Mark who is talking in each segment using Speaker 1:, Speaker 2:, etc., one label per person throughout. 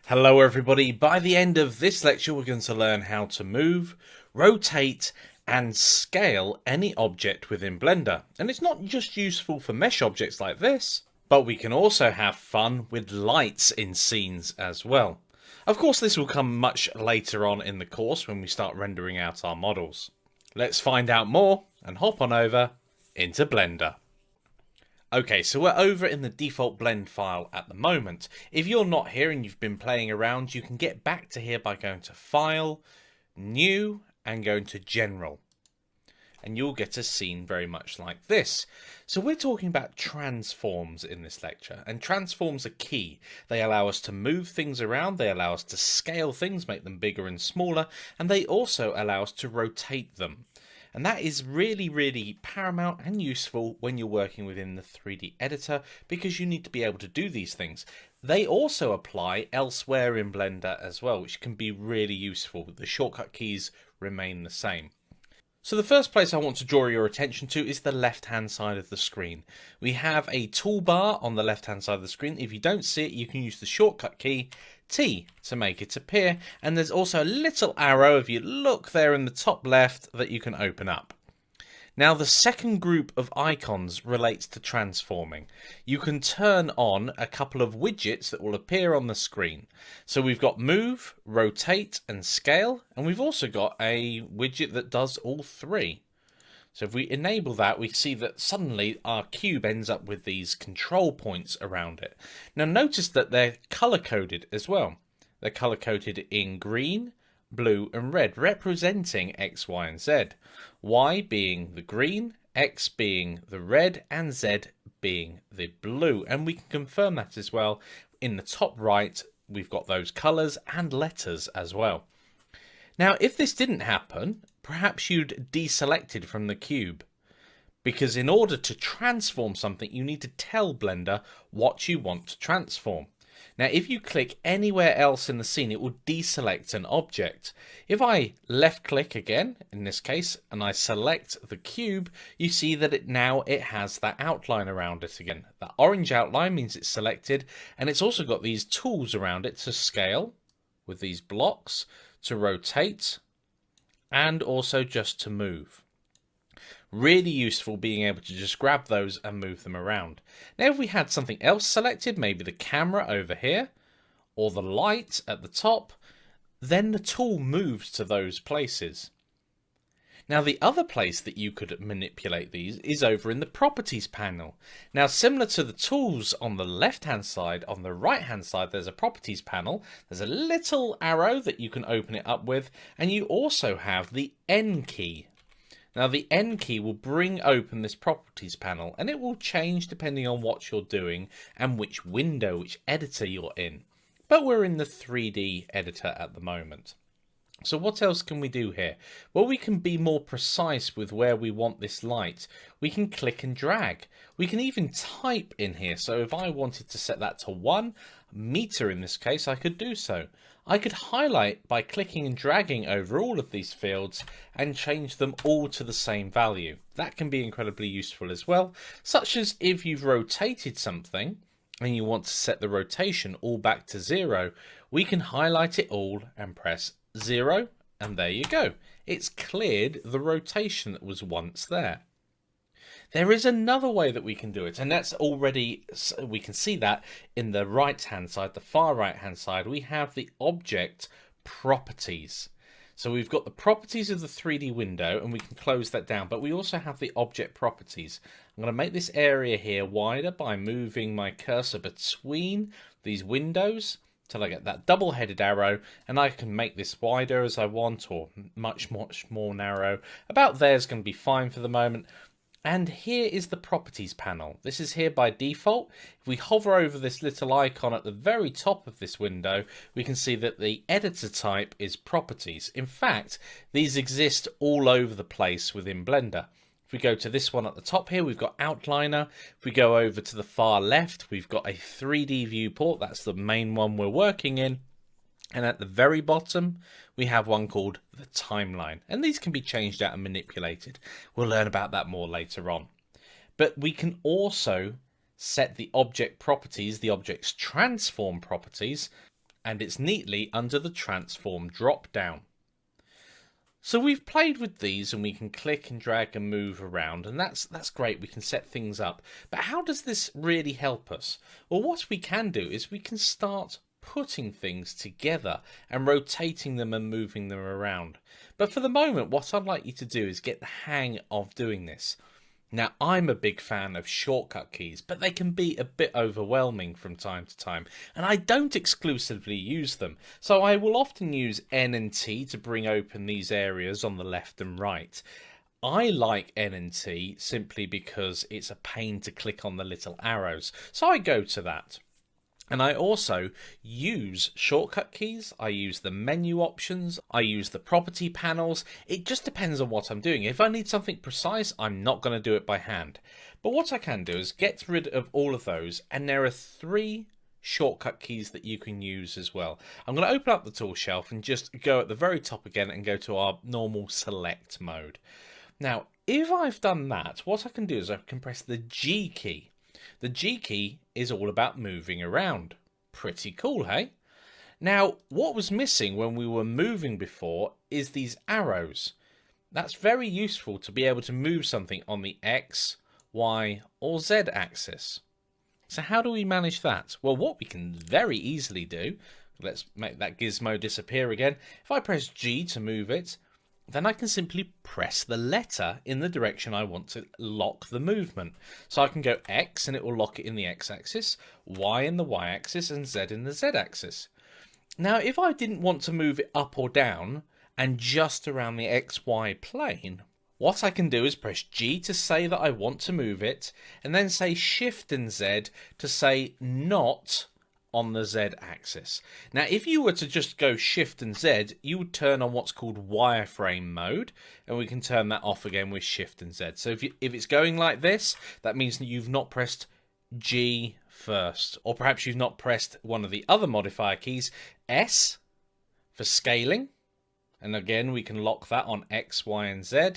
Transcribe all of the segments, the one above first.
Speaker 1: Hello everybody, by the end of this lecture we're going to learn how to move, rotate and scale any object within Blender. And it's not just useful for mesh objects like this, but we can also have fun with lights in scenes as well. Of course this will come much later on in the course when we start rendering out our models. Let's find out more and hop on over into Blender. Okay, so we're over in the default blend file at the moment. If you're not here and you've been playing around, you can get back to here by going to File, New, and going to General. And you'll get a scene very much like this. So we're talking about transforms in this lecture, and transforms are key. They allow us to move things around, they allow us to scale things, make them bigger and smaller, and they also allow us to rotate them. And that is really paramount and useful when you're working within the 3D editor, because you need to be able to do these things. They also apply elsewhere in Blender as well, which can be really useful. The shortcut keys remain the same. So the first place I want to draw your attention to is the left hand side of the screen. We have a toolbar on the left hand side of the screen. If you don't see it, you can use the shortcut key T to make it appear, and there's also a little arrow, if you look there in the top left, that you can open up. Now the second group of icons relates to transforming. You can turn on a couple of widgets that will appear on the screen. So we've got move, rotate and scale, and we've also got a widget that does all three. So if we enable that, we see that suddenly our cube ends up with these control points around it. Now notice that they're color coded as well. They're color coded in green, blue and red, representing X, Y and Z. Y being the green, X being the red and Z being the blue. And we can confirm that as well. In the top right, we've got those colors and letters as well. Now if this didn't happen, perhaps you'd deselected from the cube, because in order to transform something you need to tell Blender what you want to transform. Now if you click anywhere else in the scene, it will deselect an object. If I left click again in this case and I select the cube, you see that it has that outline around it again. That orange outline means it's selected, and it's also got these tools around it to scale with these blocks, to rotate, and also just to move. Really useful being able to just grab those and move them around. Now if we had something else selected, maybe the camera over here or the light at the top, then the tool moves to those places. Now the other place that you could manipulate these is over in the properties panel. Now similar to the tools on the left hand side, on the right hand side there's a properties panel. There's a little arrow that you can open it up with, and you also have the N key. Now the N key will bring open this properties panel, and it will change depending on what you're doing and which window, which editor you're in. But we're in the 3D editor at the moment. So what else can we do here? Well, we can be more precise with where we want this light. We can click and drag. We can even type in here. So if I wanted to set that to 1 meter in this case, I could do so. I could highlight by clicking and dragging over all of these fields and change them all to the same value. That can be incredibly useful as well, such as if you've rotated something and you want to set the rotation all back to 0, we can highlight it all and press 0, and there you go. It's cleared the rotation that was once there. There is another way that we can do it, and that's already, we can see that in the right hand side, the far right hand side, we have the object properties. So we've got the properties of the 3D window, and we can close that down, but we also have the object properties. I'm going to make this area here wider by moving my cursor between these windows till I get that double-headed arrow, and I can make this wider as I want, or much more narrow. About there is going to be fine for the moment. And here is the properties panel. This is here by default. If we hover over this little icon at the very top of this window, we can see that the editor type is properties. In fact, these exist all over the place within Blender. If we go to this one at the top here, we've got outliner. If we go over to the far left, we've got a 3D viewport. That's the main one we're working in. And at the very bottom, we have one called the timeline. And these can be changed out and manipulated. We'll learn about that more later on. But we can also set the object properties, the object's transform properties, and it's neatly under the transform drop down. So we've played with these and we can click and drag and move around, and that's great. We can set things up. But how does this really help us? Well, what we can do is we can start putting things together and rotating them and moving them around. But for the moment, what I'd like you to do is get the hang of doing this. Now, I'm a big fan of shortcut keys, but they can be a bit overwhelming from time to time, and I don't exclusively use them. So I will often use N and T to bring open these areas on the left and right. I like N and T simply because it's a pain to click on the little arrows, so I go to that. And I also use shortcut keys, I use the menu options, I use the property panels. It just depends on what I'm doing. If I need something precise, I'm not going to do it by hand. But what I can do is get rid of all of those, and there are 3 shortcut keys that you can use as well. I'm going to open up the tool shelf and just go at the very top again and go to our normal select mode. Now, if I've done that, what I can do is I can press the G key. The G key is all about moving around. Pretty cool, hey? Now, what was missing when we were moving before is these arrows. That's very useful to be able to move something on the X, Y, or Z axis. So how do we manage that? Well, what we can very easily do, let's make that gizmo disappear again. If I press G to move it, then I can simply press the letter in the direction I want to lock the movement. So I can go X and it will lock it in the X axis, Y in the Y axis, and Z in the Z axis. Now, if I didn't want to move it up or down and just around the XY plane, what I can do is press G to say that I want to move it, and then say Shift and Z to say not on the Z axis. Now, if you were to just go Shift and Z, you would turn on what's called wireframe mode, and we can turn that off again with Shift and Z. So if it's going like this, that means that you've not pressed G first, or perhaps you've not pressed one of the other modifier keys, S for scaling, and again we can lock that on X, Y, and Z,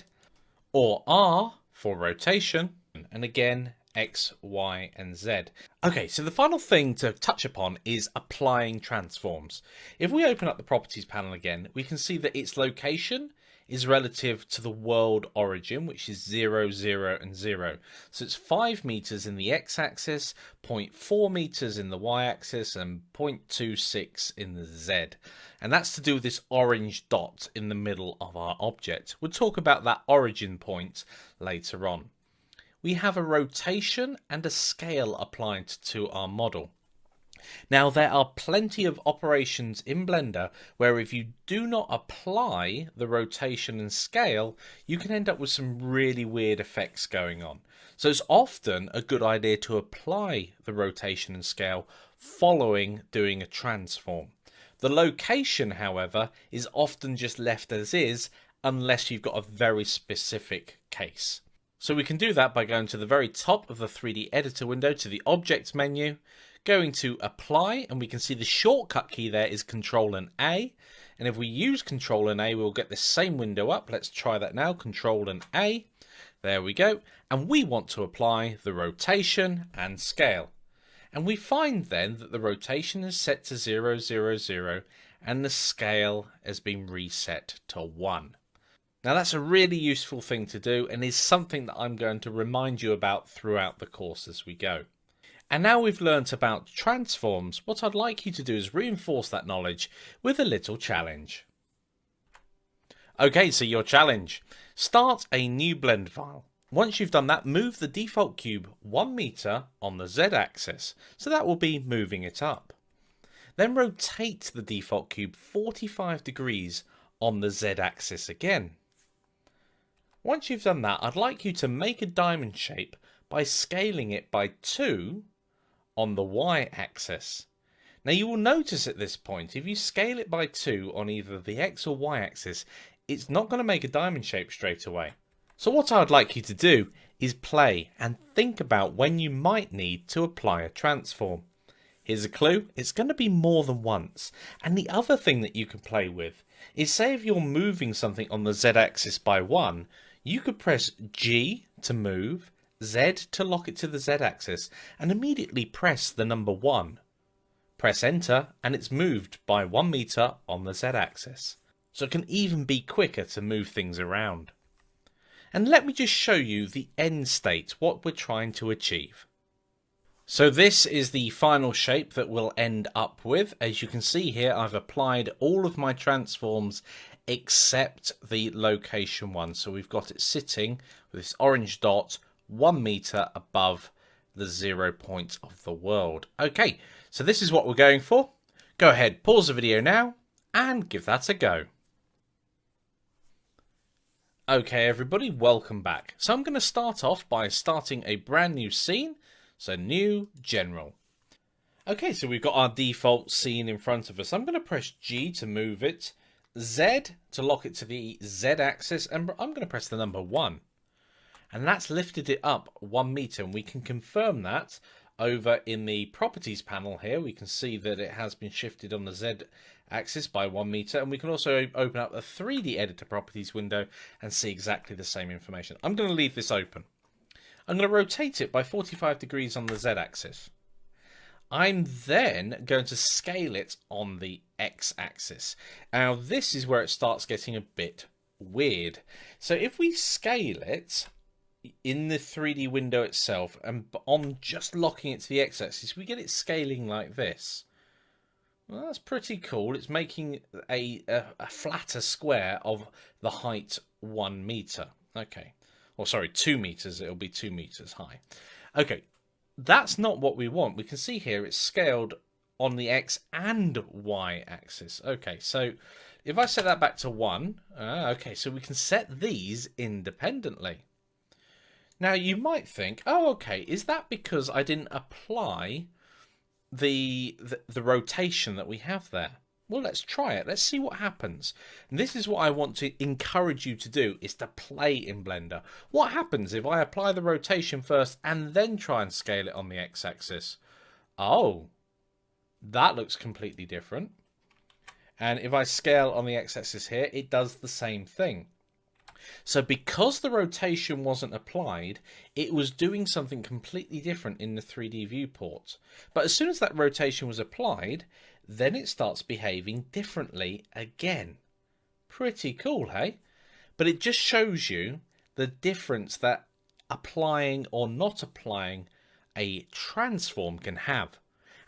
Speaker 1: or R for rotation, and again X, Y, and Z. Okay, so the final thing to touch upon is applying transforms. If we open up the properties panel again, we can see that its location is relative to the world origin, which is 0, 0, and 0. So it's 5 meters in the x-axis, 0.4 meters in the y-axis, and 0.26 in the z. And that's to do with this orange dot in the middle of our object. We'll talk about that origin point later on. We have a rotation and a scale applied to our model. Now, there are plenty of operations in Blender where if you do not apply the rotation and scale, you can end up with some really weird effects going on. So it's often a good idea to apply the rotation and scale following doing a transform. The location, however, is often just left as is unless you've got a very specific case. So we can do that by going to the very top of the 3D editor window to the Object menu, going to Apply, and we can see the shortcut key there is Control and A. And if we use Control and A, we'll get the same window up. Let's try that now, Control and A. There we go. And we want to apply the rotation and scale. And we find then that the rotation is set to 0, 0, 0, and the scale has been reset to 1. Now that's a really useful thing to do and is something that I'm going to remind you about throughout the course as we go. And now we've learnt about transforms, what I'd like you to do is reinforce that knowledge with a little challenge. Okay, so your challenge. Start a new blend file. Once you've done that, move the default cube 1 meter on the z-axis, so that will be moving it up. Then rotate the default cube 45 degrees on the z-axis again. Once you've done that, I'd like you to make a diamond shape by scaling it by 2 on the y-axis. Now you will notice at this point, if you scale it by 2 on either the x or y-axis, it's not going to make a diamond shape straight away. So what I'd like you to do is play and think about when you might need to apply a transform. Here's a clue, it's going to be more than once. And the other thing that you can play with is, say if you're moving something on the z-axis by 1, you could press G to move, Z to lock it to the z-axis, and immediately press the number 1. Press enter and it's moved by 1 meter on the z-axis. So it can even be quicker to move things around. And let me just show you the end state, what we're trying to achieve. So this is the final shape that we'll end up with. As you can see here, I've applied all of my transforms except the location one. So we've got it sitting with this orange dot 1 meter above the 0 point of the world. Okay, so this is what we're going for. Go ahead, pause the video now and give that a go. Okay everybody, welcome back. So I'm going to start off by starting a brand new scene. So new, general. Okay, so we've got our default scene in front of us. I'm going to press G to move it, Z to lock it to the Z axis, and I'm going to press the number 1. And that's lifted it up 1 meter, and we can confirm that over in the properties panel here. We can see that it has been shifted on the Z axis by 1 meter, and we can also open up the 3D editor properties window and see exactly the same information. I'm going to leave this open. I'm going to rotate it by 45 degrees on the Z axis. I'm then going to scale it on the X axis. Now this is where it starts getting a bit weird. So if we scale it in the 3D window itself and on just locking it to the X axis, we get it scaling like this. Well, that's pretty cool. It's making a flatter square of the height 1 meter. Okay. Or sorry, 2 meters. It'll be 2 meters high. Okay. That's not what we want. We can see here it's scaled on the X and Y axis. Okay, so if I set that back to 1, okay, so we can set these independently. Now you might think, oh, okay, is that because I didn't apply the rotation that we have there? Well, let's try it. Let's see what happens. And this is what I want to encourage you to do, is to play in Blender. What happens if I apply the rotation first and then try and scale it on the X-axis? Oh, that looks completely different. And if I scale on the X-axis here, it does the same thing. So because the rotation wasn't applied, it was doing something completely different in the 3D viewport. But as soon as that rotation was applied, then it starts behaving differently again. Pretty cool, hey? But it just shows you the difference that applying or not applying a transform can have.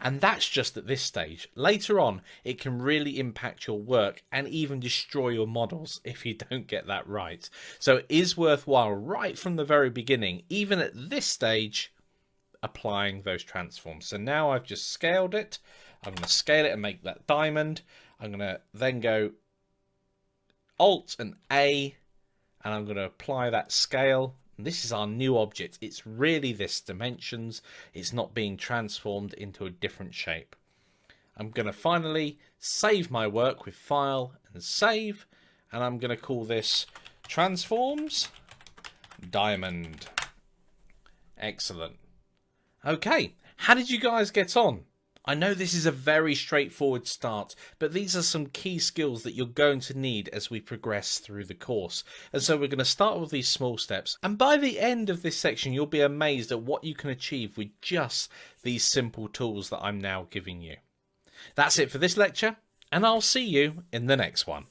Speaker 1: And that's just at this stage. Later on, it can really impact your work and even destroy your models if you don't get that right. So it is worthwhile right from the very beginning, even at this stage, applying those transforms. So now I've just scaled it. I'm going to scale it and make that diamond. I'm going to then go Alt and A, and I'm going to apply that scale. And this is our new object. It's really this dimensions. It's not being transformed into a different shape. I'm going to finally save my work with File and Save, and I'm going to call this Transforms Diamond. Excellent. Okay, how did you guys get on? I know this is a very straightforward start, but these are some key skills that you're going to need as we progress through the course. And so we're going to start with these small steps. And by the end of this section, you'll be amazed at what you can achieve with just these simple tools that I'm now giving you. That's it for this lecture, and I'll see you in the next one.